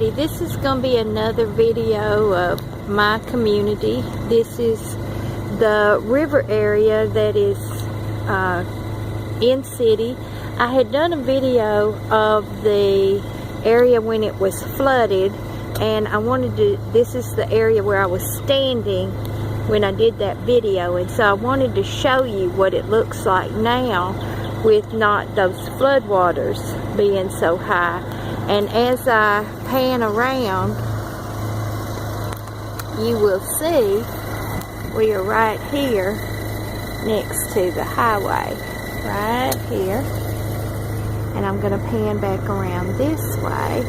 everybody. This is going to be another video of my community. This is the river area that is in city. I had done a video of the area when it was flooded, and I wanted to, this is the area where I was standing when I did that video, and so I wanted to show you what it looks like now with not those floodwaters being so high. And as I pan around, you will see we are right here next to the highway, right here. And I'm going to pan back around this way.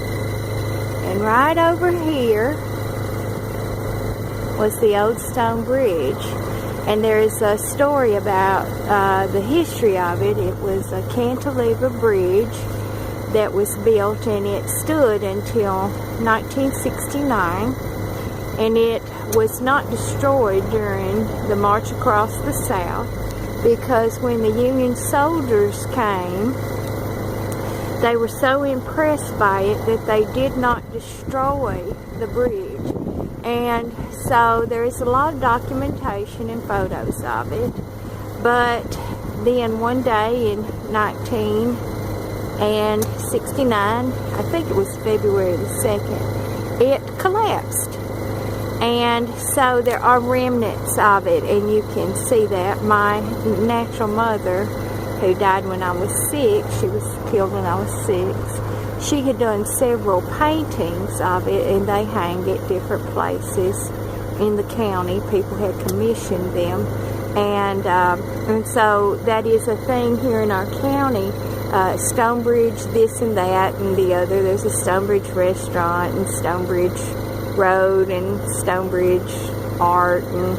And right over here was the old stone bridge. And there is a story about the history of it. It was a cantilever bridge that was built, and it stood until 1969, and it was not destroyed during the March Across the South, because when the Union soldiers came, they were so impressed by it that they did not destroy the bridge. And so there is a lot of documentation and photos of it. But then one day in 1969, I think it was February the 2nd, it collapsed. And so there are remnants of it, and you can see that. My natural mother, who died when I was 6, she was killed when I was 6, she had done several paintings of it, and they hang at different places in the county. People had commissioned them, and so that is a thing here in our county. Stonebridge, this and that and the other. There's a Stonebridge restaurant and Stonebridge Road and Stonebridge art and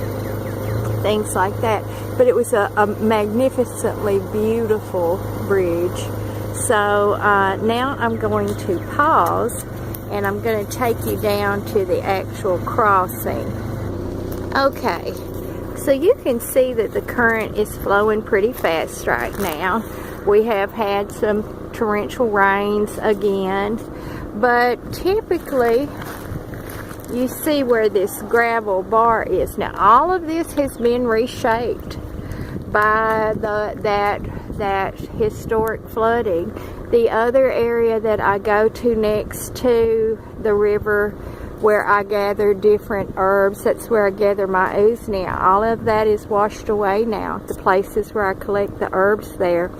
things like that. But it was a magnificently beautiful bridge. So now I'm going to pause, and I'm going to take you down to the actual crossing. Okay, so you can see that the current is flowing pretty fast right now. We have had some torrential rains again, but typically you see where this gravel bar is. Now all of this has been reshaped by that historic flooding. The other area that I go to next to the river, where I gather different herbs, that's where I gather my ooze now. All of that is washed away now, the places where I collect the herbs there.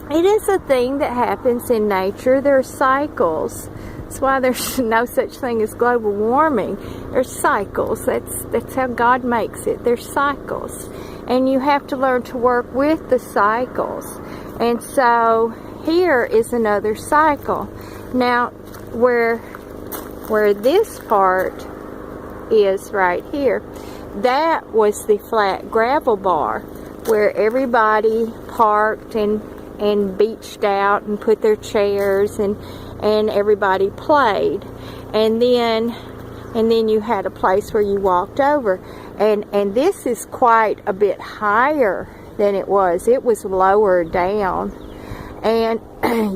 It is a thing that happens in nature. There are cycles. That's why there's no such thing as global warming. There's cycles. That's how God makes it. There's cycles. And you have to learn to work with the cycles. And so here is another cycle. Now, where this part is right here, that was the flat gravel bar where everybody parked and beached out and put their chairs, and everybody played. And then you had a place where you walked over. And this is quite a bit higher than it was. It was lower down. And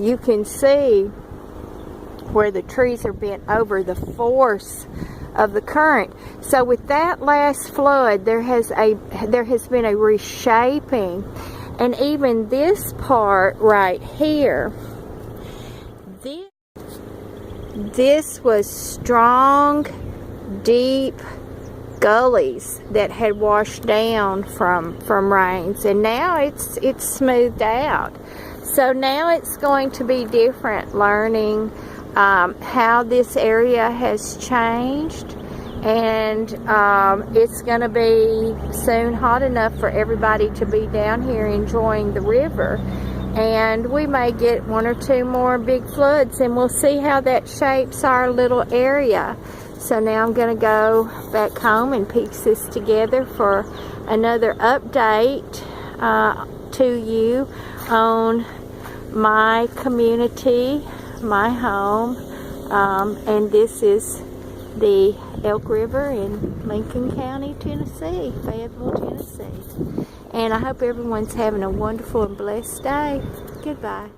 you can see where the trees are bent over, the force of the current. So with that last flood, there has been a reshaping. And even this part right here, this was strong, deep gullies that had washed down from rains, and now it's smoothed out. So now it's going to be different, learning how this area has changed. And it's going to be soon hot enough for everybody to be down here enjoying the river. And we may get 1 or 2 more big floods, and we'll see how that shapes our little area. So now I'm going to go back home and piece this together for another update to you on my community, my home. And this is the Elk River in Lincoln County, Tennessee, Fayetteville, Tennessee. And I hope everyone's having a wonderful and blessed day. Goodbye.